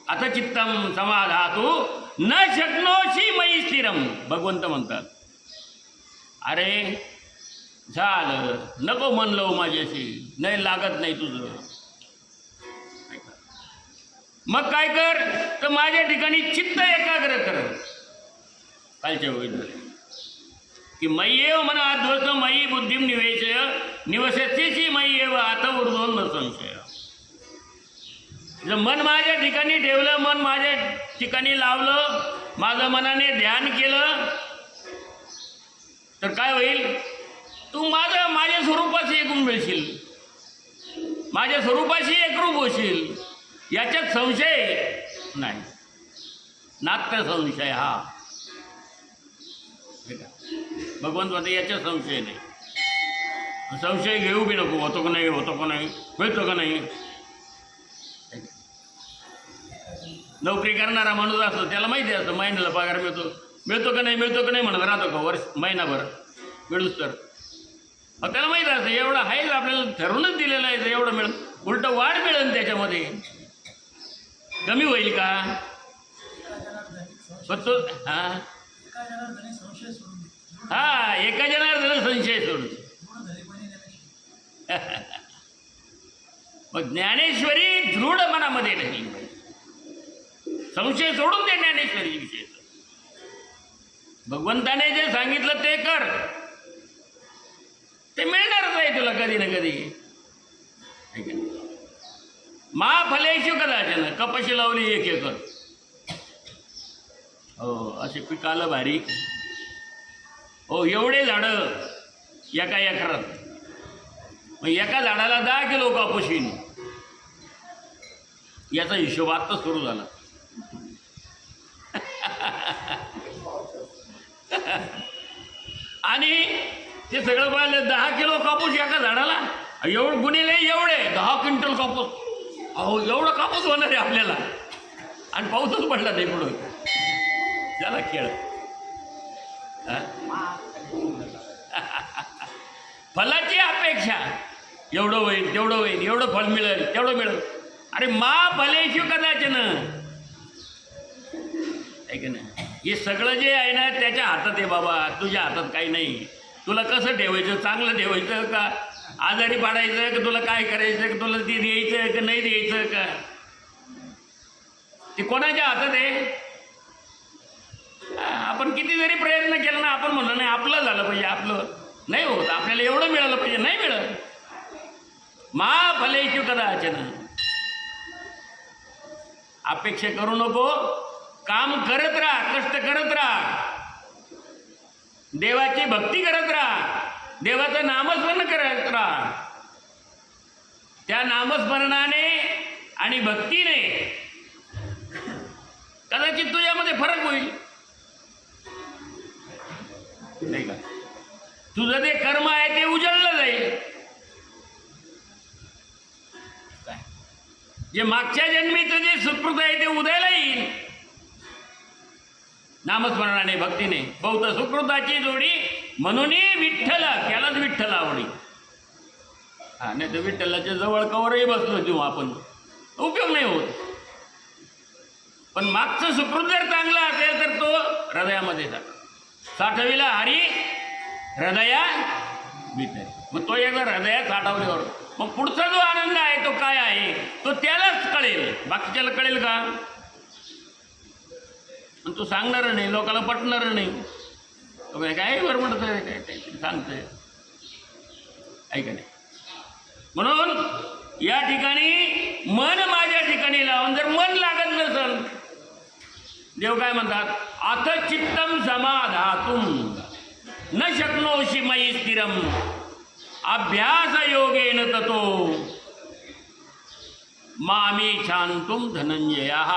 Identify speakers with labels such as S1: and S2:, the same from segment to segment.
S1: आता चित्तम समाधातू न शक्नोशी मयी स्थिरम. भगवंत म्हणतात अरे झालं, नको म्हणलो माझ्याशी, नाही लागत नाही तुझं. मग काय कर तर माझ्या ठिकाणी चित्त एकाग्र कर. कालच्या वेळी की मय्येव म्हणा ध्वस्त मयी बुद्धिम निवेश निवसस्यची मय्येव आता ऊर्ध्वं न संशय. जर मन माझ्या ठिकाणी ठेवलं, मन माझ्या ठिकाणी लावलं, माझं मनाने ध्यान केलं तर काय होईल, तू माझ्या स्वरूपाशी एकूण मिळशील, माझ्या स्वरूपाशी एकरूप होशील. याच्यात संशय नाही, नात्य संशय हा. भगवंत म्हणते याच्यात संशय नाही. संशय घेऊ बी नको, होतो का नाही, होतो का नाही, मिळतो का नाही. नोकरी करणारा माणूस असतो त्याला माहिती असतं महिन्याला पगार मिळतो का नाही, मिळतो का नाही म्हणत राहतो का वर्ष महिनाभर मिळूच तर. त्याला माहीत असतं एवढं आहेच, आपल्याला ठरवूनच दिलेलं आहे, एवढं मिळेल, उलटं वाढ मिळेल त्याच्यामध्ये, कमी होईल का. तो हां हां एका जनार्दन संशय सोडून. मग ज्ञानेश्वरी दृढ मनामध्ये नाही, संशय सोडून दे ज्ञानेश्वरी विषय. भगवंताने जे सांगितलं ते कर, ते मिळणारच आहे तुला कधी ना कधी. मा फलेशु कदाचन, कपाशी लावली 1 एकर, हो असे पीक आलं भारी, हो एवढे झाडं एका एकरात, मग एका झाडाला 10 किलो कापूस येईल. याचा हिशोब आत्ता सुरू झाला. आणि ते सगळं पाहिलं, 10 किलो कापूस एका झाडाला, एवढं गुन्हेले एवढे 10 क्विंटल कापूस. अहो एवढं कापूस होणार आहे आपल्याला, आणि पाऊसच पडला नाही पुढं. झाला खेळ. फलाची अपेक्षा, एवढं होईल तेवढं होईल, एवढं फल मिळेल तेवढं मिळेल. अरे मा फलेशु कदाचन, आहे की नाही. हे सगळं जे आहे ना त्याच्या हातात आहे बाबा, तुझ्या हातात काही नाही. तुला कसं ठेवायचं, चांगलं ठेवायचं का आजारी पाडायचं, का तुला काय करायचं, का तुला ते द्यायचं का नाही द्यायचं का, ते कोणाच्या हातात आहे. आपण किती जरी प्रयत्न केला ना, आपण म्हणलं नाही आपलं झालं पाहिजे, आपलं नाही होत, आपल्याला एवढं मिळालं पाहिजे, नाही मिळत. मा फलेशु कदाचन, अपेक्षा करू नको, काम करत राहा, कष्ट करत राहा, देवाची भक्ती करत राहा, देवाचं नामस्मरण करत राहा. त्या नामस्मरणाने आणि भक्तीने कदाचित तुझ्यामध्ये फरक होईल, नाही का. तुझं जे कर्म आहे ते उजळलं जाईल. जे मागच्या जन्मीचं जे सुकृत आहे ते उदयाला येईल नामस्मरणाने भक्तीने. बहुत सुकृताची जोडी म्हणून विठ्ठल, त्यालाच विठ्ठल आवडी. हा नाही तर विठ्ठलाच्या जवळ कवरही बसलो देऊ आपण, उपयोग नाही होत. पण मागचं सुकृत जर चांगलं असेल तर तो हृदयामध्ये साठविला हरी हृदया भीतर. मग तो एकदा हृदयात साठवल्यावर मग पुढचा जो आनंद आहे तो काय आहे तो त्यालाच कळेल, बाकीच्याला कळेल का. पण तू सांगणार नाही, लोकांना पटणार नाही. तो काय बरं म्हणत आहे, काय काहीतरी सांगतंय, ऐका नाही. म्हणून या ठिकाणी मन माझ्या ठिकाणी लावून जर मन लागत नसेल, देव काय म्हणतात, अथ चित्तम समाधातुम न शक्नोषि मयि स्थिरम अभ्यास योगेन ततो मामी शांतुम धनंजयः.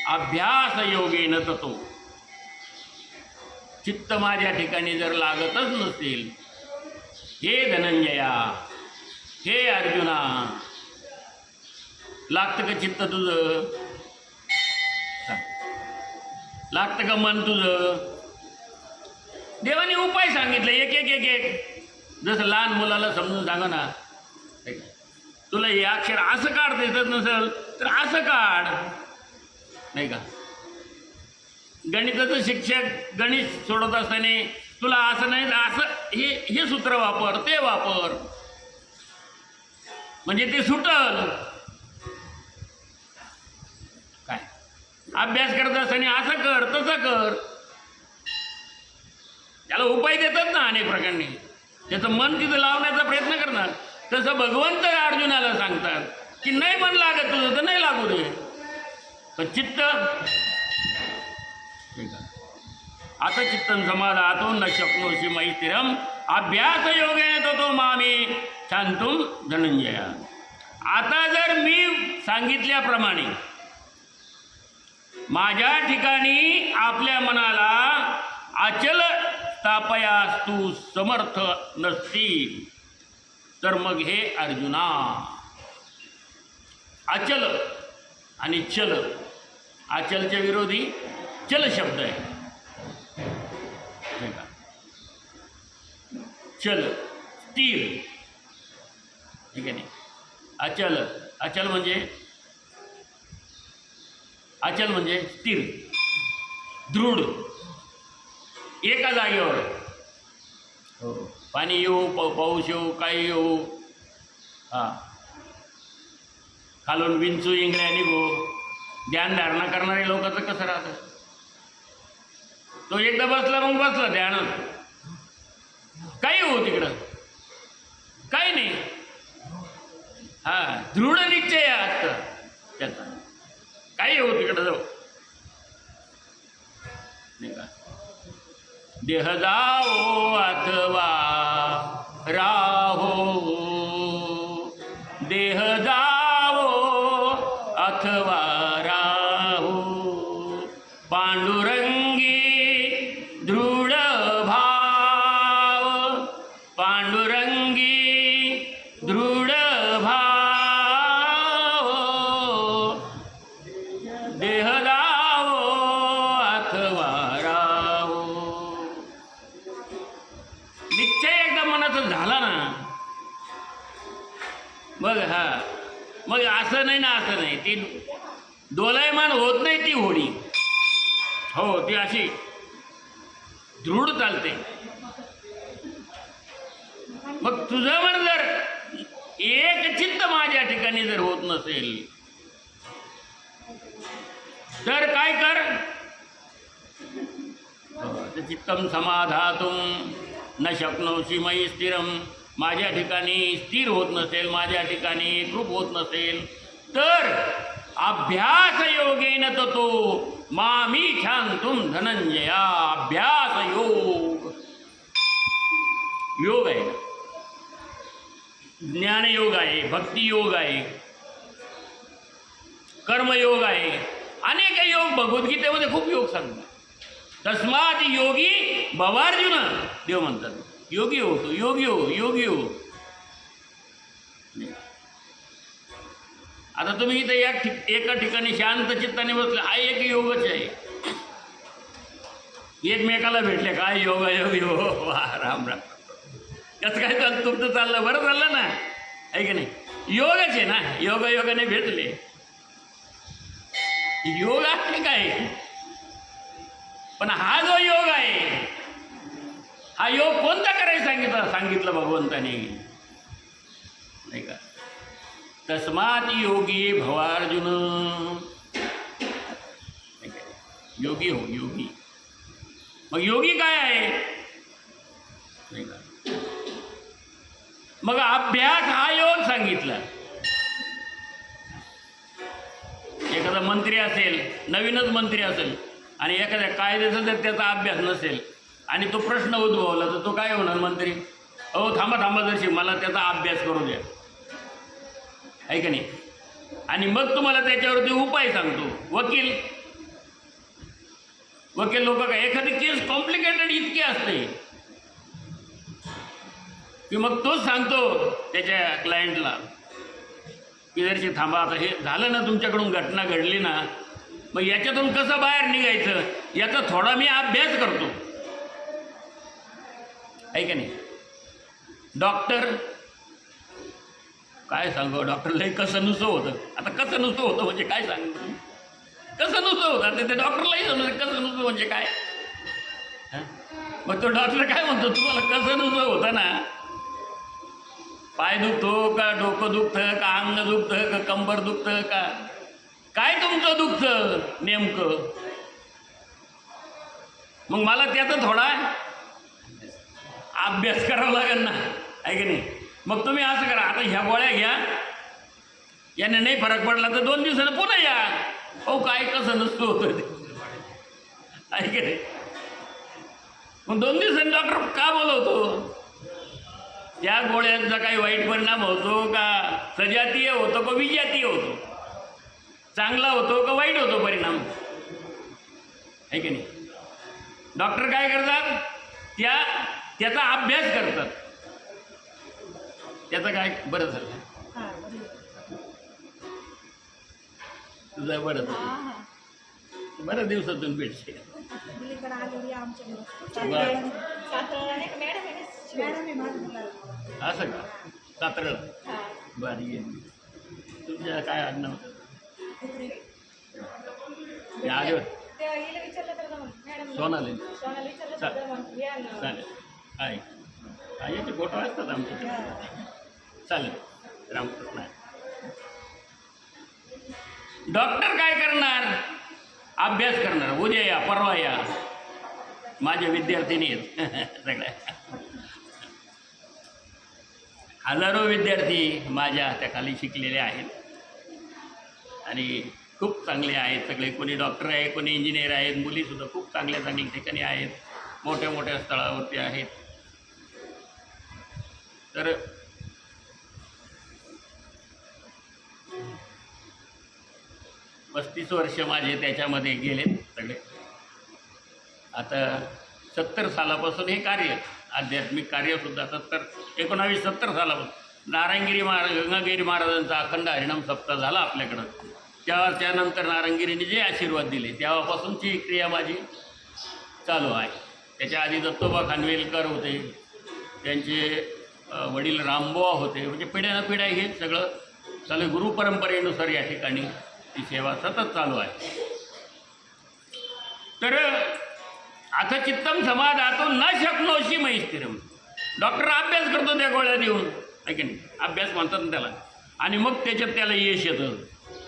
S1: अभ्यास योगेन ततो, चित्त माझ्या ठिकाणी जर लागतच नसेल, हे धनंजया, हे अर्जुना, लागतं का चित्त तुझं, लागतं का मन तुझं. देवाने उपाय सांगितले एक एक एक एक, जसं लहान मुलाला समजून सांगा ना, तुला हे अक्षर असं काढता येत नसेल तर असं काढ, नाही का. गणिताचं शिक्षक गणित सोडत असताना तुला असं नाही असं हे सूत्र वापर, ते वापर, म्हणजे ते सुटल. काय अभ्यास करत असताना असं कर तसं कर, त्याला उपाय देतात ना अनेक प्रकारने, त्याचं मन तिथं लावण्याचा प्रयत्न करणार. तसं भगवंत अर्जुनाला सांगतात की नाही मन लागत तुझं तर नाही लागू दे, पण चित्त आता चित्तम समाधातून न शक्नोषी मयि स्थिरम अभ्यास योगेन तो मामी शांतुम धनंजया. आता जर मी सांगितल्याप्रमाणे माझ्या ठिकाणी आपल्या मनाला अचल स्थापयास तू समर्थ नसतील तर मग हे अर्जुना, अचल आणि चल, अचलच्या विरोधी चल शब्द आहे. चल स्थिर, ठीक आहे नाही. अचल, अचल म्हणजे स्थिर, दृढ, एका जागेवर. हो, पाणी येऊ, पाऊस येऊ, काही येऊ, हां, खालून विंचू इंगळ्या निघो, ध्यानधारणा करणारे लोकांचं कसं राहतं. तो एकदा बसला मग बसला ध्यानात, काही हो तिकडं काही नाही. हां, दृढ निश्चय असतं त्याचा, काही हो तिकडं जाऊ, नाही का. देह जाओ अथवा राहो, देह जाओ अथवा राहो, पांडुरंगी दृढ भाव, पांडुरंगी दृढ भाव, देह जाओ अथवा राहो. निश्चय एकदा मनाचा झाला ना मग मग असं नाही ना असं नाही, ती डोलायमान होत नाही ती होडी. हो, ती अशी दृढ चालते. मग तुझं मन जर एक चित्त माझ्या ठिकाणी जर होत नसेल तर काय कर, चित्तम समाधातुम न शक्नोषी मयि स्थिरम, माझ्या ठिकाणी स्थिर होत नसेल, माझ्या ठिकाणी एकरूप होत नसेल तर अभ्यास योगेन ततो मामी शांतुम धनंजया. अभ्यास योग, योग आहे, ज्ञानयोग आहे, भक्तियोग आहे, कर्मयोग आहे, अनेक योग भगवद्गीतेमध्ये खूप योग सांगतात. तस्मात योगी भवार्जुन, देव म्हणतात योगी हो तो, योगी हो, योगी हो. आता तुम्ही इथं एका ठिकाणी शांत चित्ताने बसले, हा एक योगच आहे. एकमेकाला भेटले काय योगा योगी हो, वा राम राम, कसं काय चालतं तुमचं, चाललं बरं चाललं ना, आहे की नाही. योगच आहे ना, योगाने भेटले. योग आहे काय, पण हा जो योग आहे हा योग कोणता करायला सांगितलं भगवंताने, नाही का. तस्मात योगी भवार्जुन, योगी हो, योगी. मग योगी काय आहे, नाही का. मग अभ्यास हा योग सांगितला. एखादा मंत्री असेल, नवीनच मंत्री असेल आणि एखाद्या कायद्याचा जर त्याचा अभ्यास नसेल आणि तो प्रश्न उद्भवला तर तो काय होणार मंत्री, अहो थांबा जरशी मला त्याचा अभ्यास करू द्या, आहे का नाही. आणि मग तुम्हाला त्याच्यावरती उपाय सांगतो. वकील लोक काय, एखादी केस कॉम्प्लिकेटेड इतकी असते की मग तोच सांगतो त्याच्या क्लायंटला की जरशी थांबा, आता हे झालं ना तुमच्याकडून, घटना घडली ना, मग याच्यातून कसं बाहेर निघायचं याचा थोडा मी अभ्यास करतो, आहे का नाही. डॉक्टर काय सांगू डॉक्टरलाही कसं नुसतं होतं. आता कसं नुसतं होतं म्हणजे काय सांगू तुम्ही? कसं नुसतं होतं आता ते डॉक्टरलाही समजतं कसं नुसतं म्हणजे काय. हं? मग तो डॉक्टर काय म्हणतो तुम्हाला कसं नुसतं होतं ना, पाय दुखतो का, डोकं दुखतं का, अंग दुखतं का, कंबर दुखतं का, काय तुमचं दुखतं नेमकं. मग मला त्याचा थोडा अभ्यास करावा लागेल ना, आहे की नाही. मग तुम्ही असं करा, आता ह्या गोळ्या घ्या, याने नाही फरक पडला तर 2 दिवसानं पुन्हा या. हो काय कसं नसतं होतं ते, आहे की नाही. मग 2 दिवसांनी डॉक्टर का बोलवतो. त्या गोळ्यांचा काही वाईट परिणाम होतो का, सजातीय होतो का विजातीय होतो, चांगला होतो का वाईट होतो परिणाम, आहे की नाही. डॉक्टर काय करतात, त्याचा अभ्यास करतात. त्याचं काय बरं झालं तुझं बरं झालं, बऱ्याच दिवसातून भेटते. असं का, सातारळ बरी आहे. तुमच्या काय आडनाव आले सोनाली. चालेल आहे याचे फोटो असतात आमच्या. चालेल रामकृष्ण. डॉक्टर काय करणार, अभ्यास करणार. उद्या या परवा या, माझे विद्यार्थिनी आहेत सगळ्या. हजारो विद्यार्थी माझ्या हाताखाली शिकलेले आहेत आणि खूप चांगले आहेत सगळे. कोणी डॉक्टर आहे, कोणी इंजिनियर आहेत, मुलीसुद्धा खूप चांगल्या चांगल्या ठिकाणी आहेत, मोठ्या मोठ्या स्थळावरती आहेत. तर 35 वर्ष माझे त्याच्यामध्ये गेलेत सगळे. आता 70 सालापासून हे कार्य, आध्यात्मिक कार्यसुद्धा 1970 सालापासून नारायणगिरी गंगागिरी महाराजांचा अखंड हरिनाम सप्ताह झाला आपल्याकडं. त्यानंतर नारायणगिरीने जे आशीर्वाद दिले तेव्हापासूनची ही क्रिया माझी चालू आहे. त्याच्या आधी दत्तोबा खानवेलकर होते, त्यांचे वडील रामबुवा होते. म्हणजे पिढ्यानपिढ्या हे सगळं चालू, गुरुपरंपरेनुसार या ठिकाणी ती सेवा सतत चालू आहे. तर आता चित्तम समाधातून न शक्नोशी मयी स्थिरम. डॉक्टर अभ्यास करतो त्या गोळ्या देऊन, आहे की नाही, अभ्यास म्हणतात ना त्याला, आणि मग त्याच्यात त्याला यश येतं.